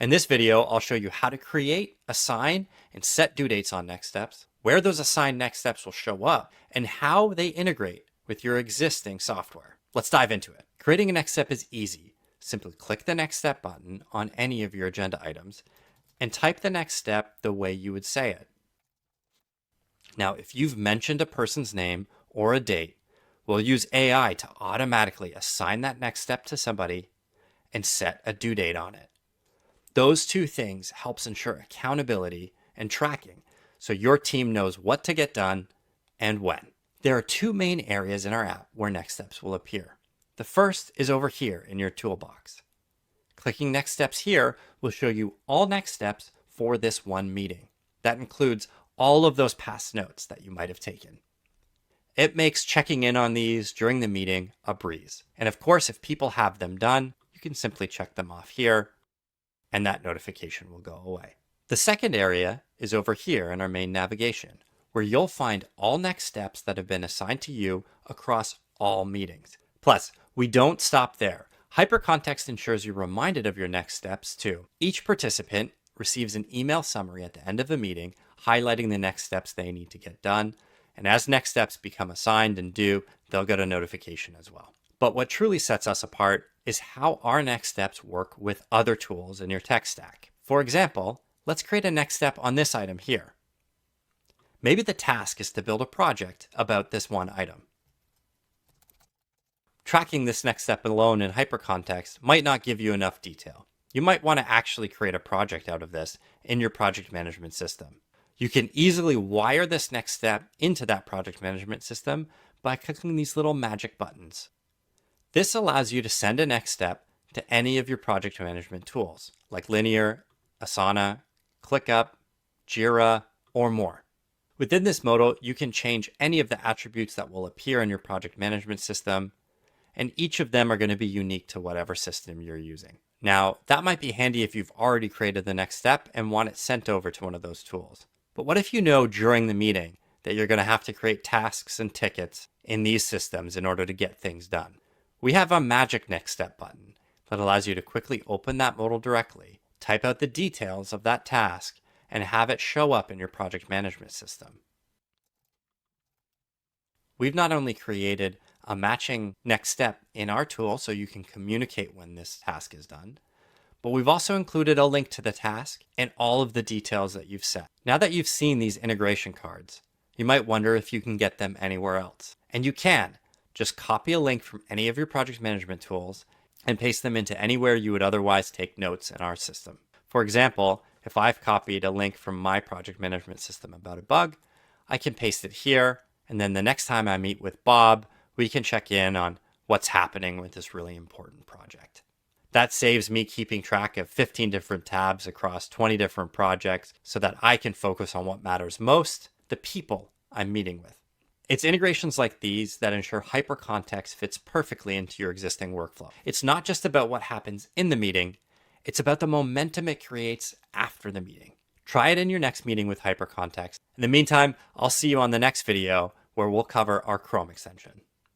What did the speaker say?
In this video, I'll show you how to create, assign, and set due dates on next steps, where those assigned next steps will show up, and how they integrate with your existing software. Let's dive into it. Creating a next step is easy. Simply click the next step button on any of your agenda items and type the next step the way you would say it. Now, if you've mentioned a person's name or a date, we'll use AI to automatically assign that next step to somebody and set a due date on it. Those two things helps ensure accountability and tracking so your team knows what to get done and when. There are two main areas in our app where next steps will appear. The first is over here in your toolbox. Clicking next steps here will show you all next steps for this one meeting. That includes all of those past notes that you might have taken. It makes checking in on these during the meeting a breeze. And of course, if people have them done, you can simply check them off here and that notification will go away. The second area is over here in our main navigation, where you'll find all next steps that have been assigned to you across all meetings. Plus, we don't stop there. Hypercontext ensures you're reminded of your next steps too. Each participant receives an email summary at the end of the meeting highlighting the next steps they need to get done. And as next steps become assigned and due, they'll get a notification as well. But what truly sets us apart is how our next steps work with other tools in your tech stack. For example, let's create a next step on this item here. Maybe the task is to build a project about this one item. Tracking this next step alone in Hypercontext might not give you enough detail. You might want to actually create a project out of this in your project management system. You can easily wire this next step into that project management system by clicking these little magic buttons. This allows you to send a next step to any of your project management tools like Linear, Asana, ClickUp, Jira, or more. Within this modal, you can change any of the attributes that will appear in your project management system, and each of them are going to be unique to whatever system you're using. Now, that might be handy if you've already created the next step and want it sent over to one of those tools. But what if you know during the meeting that you're going to have to create tasks and tickets in these systems in order to get things done? We have a magic next step button that allows you to quickly open that modal directly, type out the details of that task, and have it show up in your project management system. We've not only created a matching next step in our tool so you can communicate when this task is done, but we've also included a link to the task and all of the details that you've set. Now that you've seen these integration cards, you might wonder if you can get them anywhere else. And you can. Just copy a link from any of your project management tools and paste them into anywhere you would otherwise take notes in our system. For example, if I've copied a link from my project management system about a bug, I can paste it here, and then the next time I meet with Bob, we can check in on what's happening with this really important project. That saves me keeping track of 15 different tabs across 20 different projects so that I can focus on what matters most, the people I'm meeting with. It's integrations like these that ensure Hypercontext fits perfectly into your existing workflow. It's not just about what happens in the meeting, it's about the momentum it creates after the meeting. Try it in your next meeting with Hypercontext. In the meantime, I'll see you on the next video where we'll cover our Chrome extension.